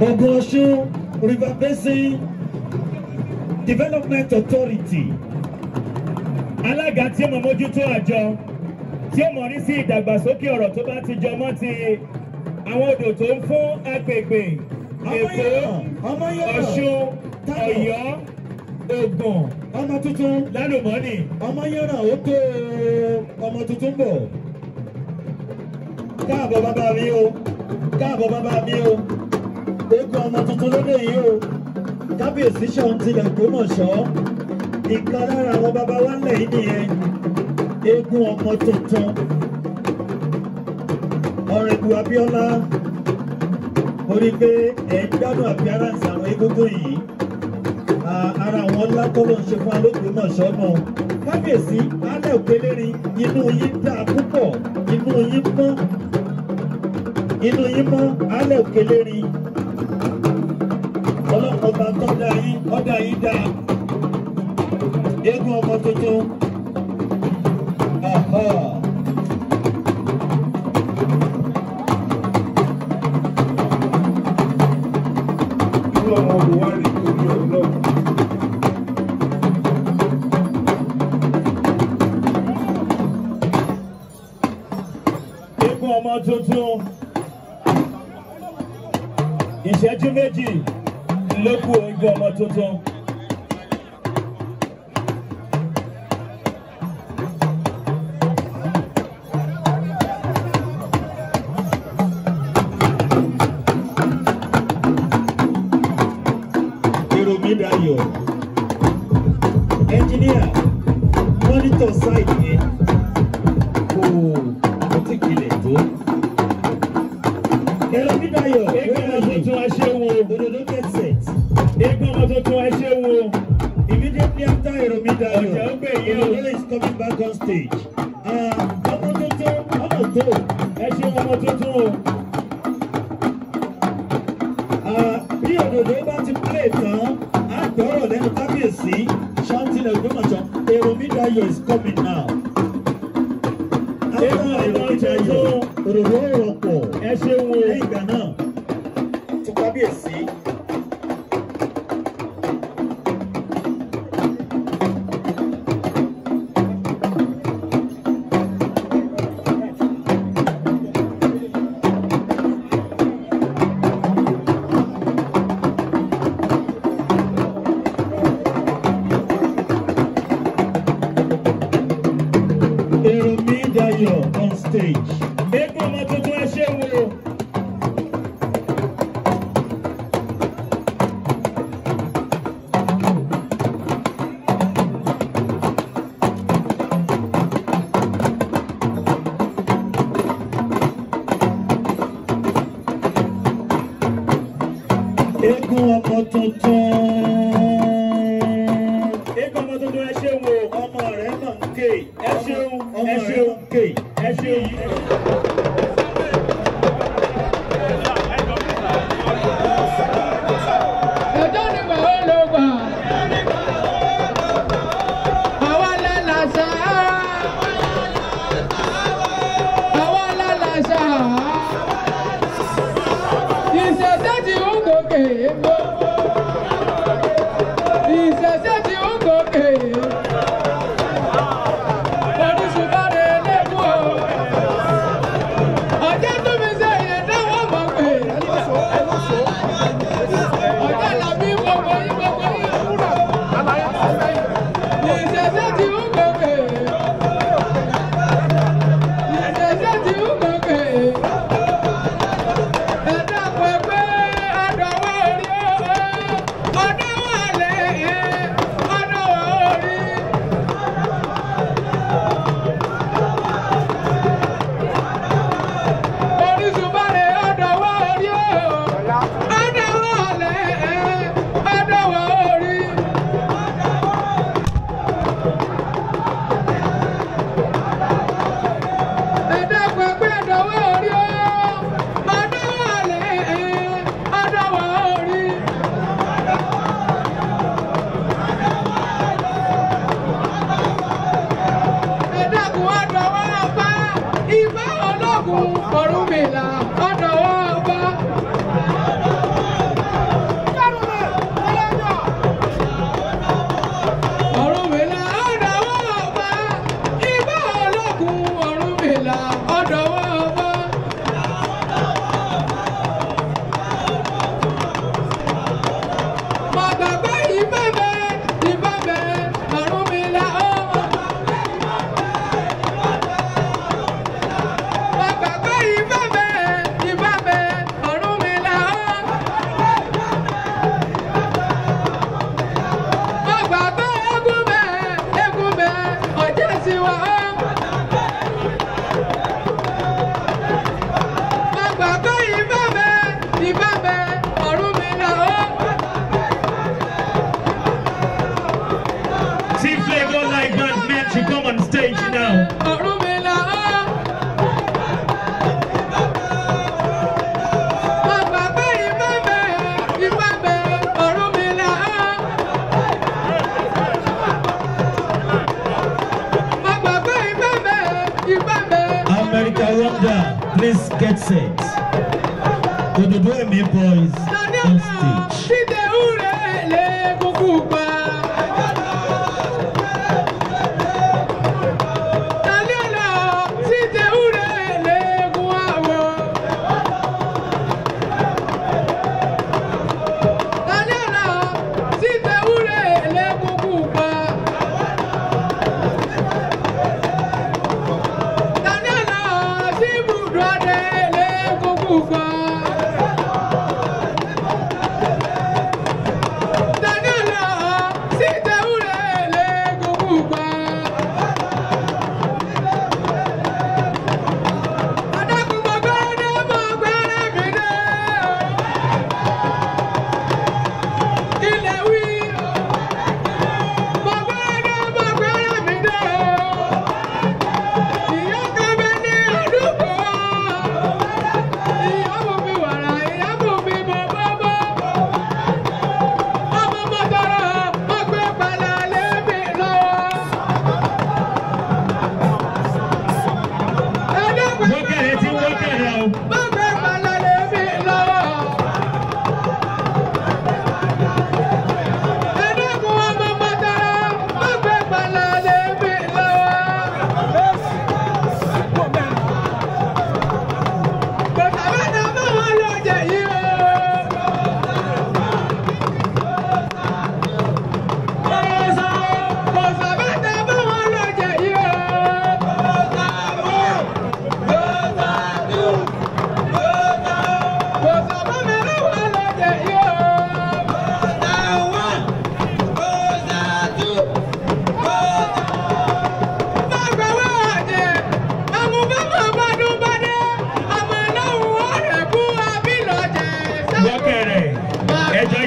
Ogbomoso River Basin Development Authority. Alága tí ó mọ mójútó àjọ tí ó mọ̀ rí sí ìdàgbàsókè ọ̀rọ̀ tó bá ti jọ mọ́ ti àwọn odò tó ń fún agbègbè Èkó, Ọ̀ṣun, Ọ̀yọ́, Ògùn, ọmọ tuntun lálùmọ́nì. ọmọ yánràn ó tó ọmọ tuntun bọ̀. Káàbọ̀ bàbá mi o, káàbọ̀ bàbá mi o, eégún ọmọ tuntun lóde yìí o, kábíyèsí Soun tilẹ̀ Ògbómọ̀ṣọ́, ìkan lára àwọn bàbá wa ńlẹ̀ yìí nìyẹn, eégún ọmọ tuntun, Ọ̀rẹ́bù Abíọ́lá, mo rí pé ẹ̀ ń gbádùn appearance àwọn egúngún yìí, ara àwọn ńlá tó ló ń ṣe fún Ológbòmọ̀ṣọ́ náà. Kábíyèsí alẹ́ òkèlérí inú yín dáa púpọ̀, inú yín mọ́ alẹ́ òkèlérí. Ọlọ́pàá bá tọ́ da yín ọ̀dà yín dáa. Eégún ọmọ tuntun. Irú ọmọ Buhari torí ọlọ́run. Eégún ọmọ tuntun. Ìṣẹ́jú méjì ló kù eégún ọmọ tuntun. Dayo, engineer, monitor site yẹn kò tí kìlẹ̀ tó. Eromi Dayo, Eégún ọmọ tuntun ẹ ṣé wo. Òdòdó get set. Eégún ọmọ tuntun ẹ ṣé wo. Immediately after Eromi Dayo, Ọ̀jẹ̀ ń gbè yín o. Ogunlola is coming back on stage. Ọmọ tuntun, ọmọ tó. Ẹ ṣé ọmọ tuntun o. Bí òdòdó bá ti play tán, á gbọ́rọ̀ lẹ́nu kábíyèsí, Soun tilẹ̀ Ògbómọ̀ṣọ́, Eromi Dayo is coming now. Eégún ọmọ tuntun. Òdòdó rọpọ̀. Ẹ ṣé wo. Lẹ́yìn ìgbà náà, tó kábíyèsí. Mayor on stage. Egúngún Ọmọtuntun ẹ ṣé wo. Egúngún Ọmọtuntun. Egúngún Ọmọtuntun ẹ ṣé wo. Ọmọ rẹ̀ mọ̀ ń ké. Ẹ ṣeun, ẹ ṣeun ké. Ẹ ṣeun. Ọjọ́ ni mò ń lò gbà. Àwa lálà ṣá. Àwa lálà ṣá. Ìṣẹ̀ṣẹ̀ tí ń gòkè ègbò. Ìṣẹ̀ṣẹ̀ tí ń gòkè. Oríṣiríṣi lẹ́kùn o. Ọjọ́ tó mi ṣe ìyẹn dáwọ́ mọ̀ pé. Ọjọ́ làbí gbogbo yín kúrò. Ìṣẹ̀ṣẹ̀ tí ń gòkè. Ìṣẹ̀ṣẹ̀ tí ń gòkè. Ẹ̀dá pẹ̀pẹ́ ọ̀dọ̀wọ́ orí o. Ọ̀dọ̀wọ́ àlẹ́ ọ̀dọ̀wọ́ orí. Oríṣiríṣi ọ̀dọ̀wọ́ orí o. Ọ̀dọ̀wọ́ àlẹ́ ọ̀dọ̀wọ́ orí. Ẹ̀dá pẹ̀pẹ́ ọ̀dọ̀wọ́ orí o. Ọ̀dọ̀wọ́ àlẹ́ ọ̀dọ̀wọ́ orí. Ẹ̀dá kún ọ̀dọ̀wọ́ ọba. Ìbá ológun Ọ̀rúnmìlà ọ̀dọ̀wọ́ ọba. Ọ̀rúnmìlà ọ̀dọ̀wọ́ ọba. Ìbá ológun Ọ̀rúnmìlà ọ̀dọ̀wọ́ ọba. Má gbàgbé ìbẹ̀bẹ̀ Ọ̀rúnmìlà ọba. Má gbàgbé ìbẹ̀bẹ̀ Ọ̀rúnmìlà ọba. Má gbàgbé Egúngún ọjọ́ tiwa ọba. Má gbàgbé ìbẹ̀bẹ̀ Ọ̀rúnmìlà ọba. Team Flavor Live Band men should come on stage now. Ọ̀rúnmìlà ọba. Má gbàgbé ìbẹ̀bẹ̀ Ọ̀rúnmìlà ọba. Má gbàgbé ìbẹ̀bẹ̀. America Wonder, please get set. Ododo Emi boys on stage. Dídé úre lè kúkú pa. Tàlẹ́lá dídé úre lè gún àwọ̀. Tàlẹ́lá dídé úre lè kúkú pa. Tàlẹ́lá tí ibùdó adé lè kúkú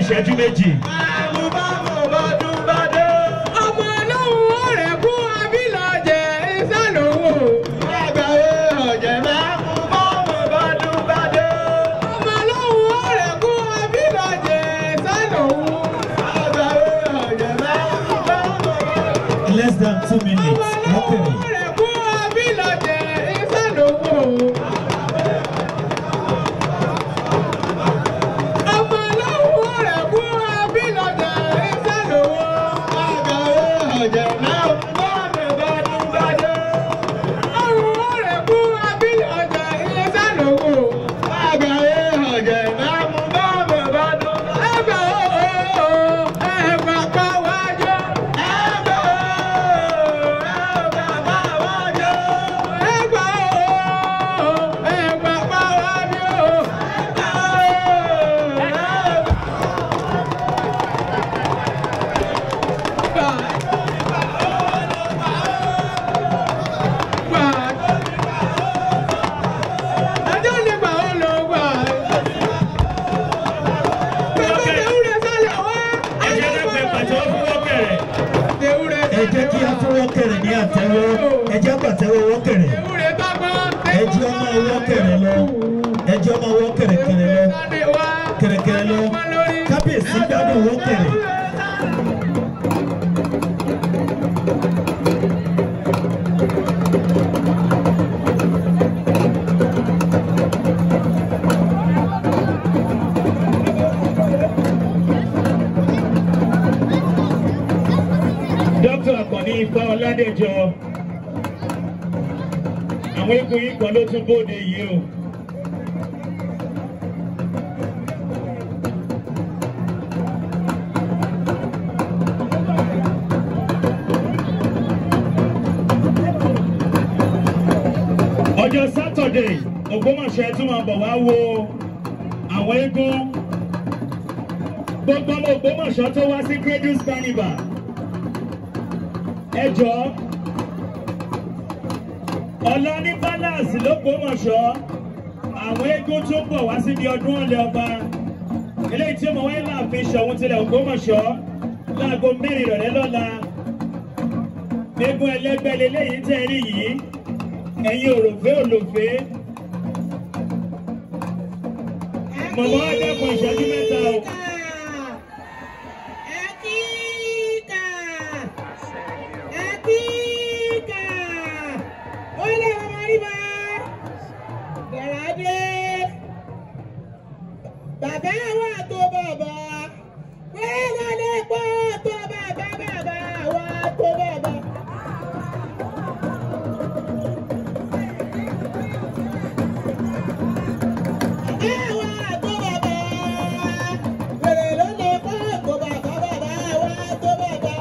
ìṣẹ́jú méjì. Less than 2 minutes. Okay. Àwọn eégún yìí kan ló tún bóde yìí o. Ọjọ́ Saturday, Ògbómọ̀ṣọ́ ẹ tún máa bọ̀ wá wo àwọn eégún. Gbogbo ọmọ Ògbómọ̀ṣọ́ tó wá sí Cradles Carnival. Ẹ jọ̀ọ́. Ọ̀la ní balance l'Ògbómọ̀ṣọ́, àwọn eégún tó ń bọ̀ wá síbi ọdún ọ̀lẹ́ ọba eléyìí tí ó mọ̀ wáyé láàfin Ṣọ̀ún tilẹ̀ Ògbómọ̀ṣọ́ láago 4 ìrọ̀lẹ́ lọ́la. Eégún ẹlẹ́gbẹ́ leléyìí tẹ́ rí yìí, ẹ̀yin òròfé òlòfé. Mọ̀mọ́ ẹ̀dẹ́kun ìṣẹ́jú mẹ́ta o. Bàbá wa tó bàbá, wẹ́rẹ́ lè pọ̀ tó bàbá, bàbá wa tó bàbá. Bàbá wa tó bàbá, wẹ́rẹ́ ló lè pọ̀ tó bàbá, bàbá wa tó bàbá.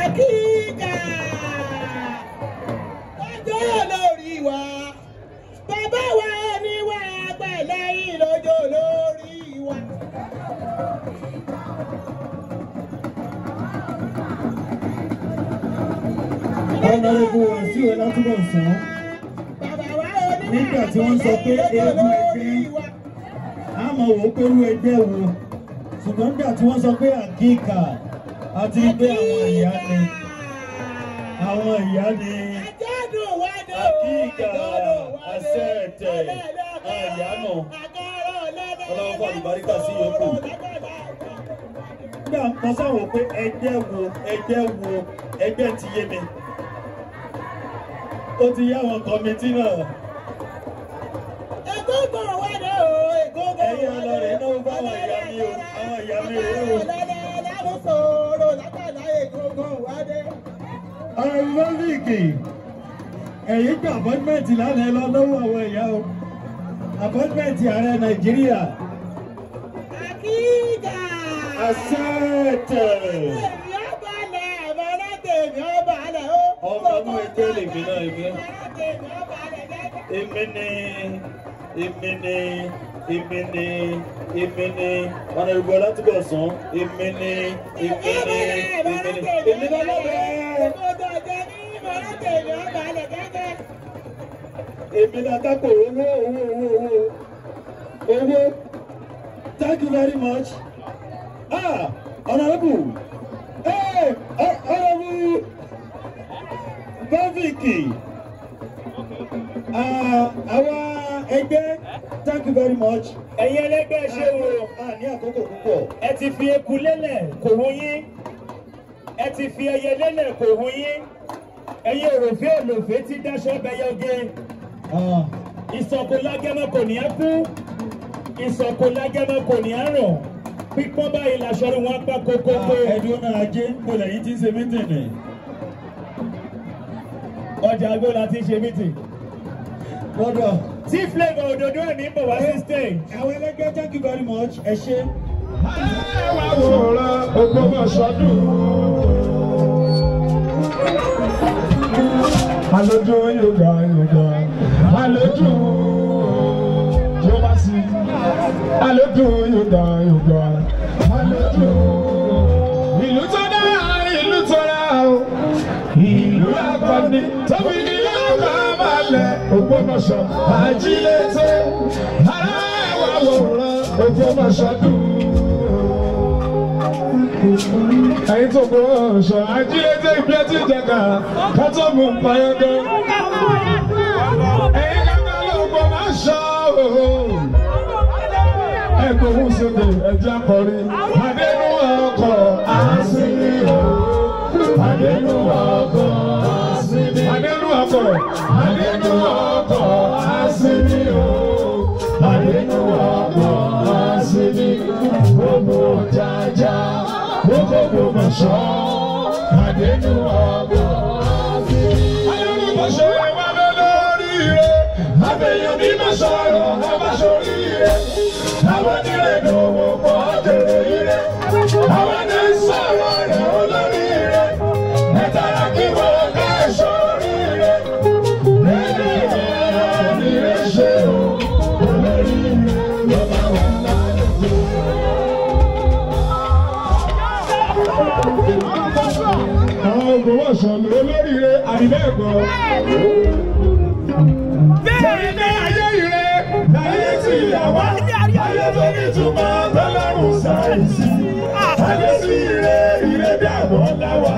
Ẹ̀kíkà. Lórí wa, bàbá wa ní wà pẹ̀lẹ́ ìlójó lórí wa. Ọ̀nàrẹ́bù Wàsíù Ọlátúbọ̀sún, nígbà tí wọ́n sọ pé eégún ẹgbẹ́, a mọ̀ wò pé irú ẹgbẹ́ wo, ṣùgbọ́n nígbà tí wọ́n sọ pé àkíkà àti pé àwọn ìyá ni àkíkà àṣẹ́ẹ̀tẹ̀ àyànà ọlọ́wọ́ fún àlùbáríkà sí yòókù. Nígbà kan sáwọ̀ pé ẹgbẹ́ ti yé mi. Ó ti yá àwọn kọ́mítì náà. Egúngún wádé o, Egúngún wádé. Ẹ̀yin ọlọ́rẹ̀ náà bá àwọn ìyá mi o, àwọn ìyá mi rèé o. Lábùsọ̀rọ̀ lápàdá Egúngún wádé. Àìmọ́lìkì, ẹ̀yin gba apọ́tímẹ́ǹtì lánàá lọ lọ́wọ́ àwọn ẹ̀yà o. Apọ́tímẹ́ǹtì ààrẹ Nàìjíríà. Àkíkà. Àṣẹ́ẹ̀tẹ̀. Èmi ọ̀bàlẹ̀, àbọ̀rẹ́ tèmi ọ̀bàlẹ̀ o. Ọmọ ọmọ ẹgbẹ́ lèmi náà ẹgbẹ́. Èmi ni Ọ̀nàrẹ́bù Ọlátúbọ̀sún, èmi ni lọ́lọ́bẹ̀. èmi látakò owó. Thank you very much. Honorable. Honorable Baviki. Our ẹgbẹ́, thank you very much. Ẹ̀yin ẹlẹ́gbẹ́ ṣe wo? Ní àkókò púpọ̀. Ẹ ti fi eku lélẹ̀ kò hu yín. Ẹ ti fi ẹyẹ lélẹ̀ kò hu yín. Ẹ̀yin òròfé òlòfé ti dáṣọ bẹyẹ oge. Ìsọ̀kò lágẹ̀mọ́ kò ní á kú. Ìsọ̀kò lágẹ̀mọ́ kò ní á rọ̀. Pípọ́n báyìí làṣọrí wọn pa kókókó. Ẹ̀dùn náà ajé kò lẹ́yìn tí ń ṣe mítìnì. Ọjàgbó la ti ṣe mítìnì. Brother. Tí flavour òdòdó ẹ̀ ní bọ̀ wá sí stage. Àwọn ẹlẹ́gbẹ́, thank you very much. Ẹ ṣé. Ẹ wá wòran Ògbómọ̀ṣọ́ dùn. Àlejò yoga. Àlejò yóò bá sí. Àlejò yoga. Àlejò. Ìlú tó dá ìlú tó rà o. Ìlú akọni tóbi ní ọkọ̀ balẹ̀. Ògbómọ̀ṣọ́ àjílété. Ará ẹ wá wòran Ògbómọ̀ṣọ́ dùn. Ẹ̀yin tó gbọ́ ọ̀ṣọ́ àjílété ìbí ẹtí jẹ̀ka kátó mú payọ́gẹ́. Ẹ̀yin kankan ló gbọ́ máa ṣọ́ òhò. Ẹ̀gbọ́n sókè ẹ̀jẹ̀ akọrin. Adénú ọkọ̀ àṣírí o. Adénú ọkọ̀ àṣírí. Adénú ọkọ̀. Adénú ọkọ̀ àṣírí o. Adénú ọkọ̀ àṣírí. Gbogbo jájá. Ògbómọ̀ṣọ́ Adénú ọkọ̀ àṣírí. Ògbómọ̀ṣọ́ wà lórí rẹ̀. Abẹ́yẹn bí mo sọ̀rọ̀ abáṣorí rẹ̀. Àwọn nílé lówó pọ̀ jèrè ire. Àwọn ní sọ̀rọ̀ rẹ̀ olórí rẹ̀. Ẹ̀tàrà kí wọ́n ká ẹ̀ṣọ́ rí rẹ̀. Lẹ́yìn ní rẹ̀ ṣe o. Olórí rẹ̀ ló bá wà lálejò. Àwọn Ògbómọ̀ṣọ́ lórí rẹ̀ àdìbẹ́ẹ̀kọ́. Torí ní ayé ire, ayé tí ìyàwó, ayé tó ní túmọ̀ tọ́lọ́run sáyẹ̀nsì. Ayé sí ire, ire bí àwọn láwà.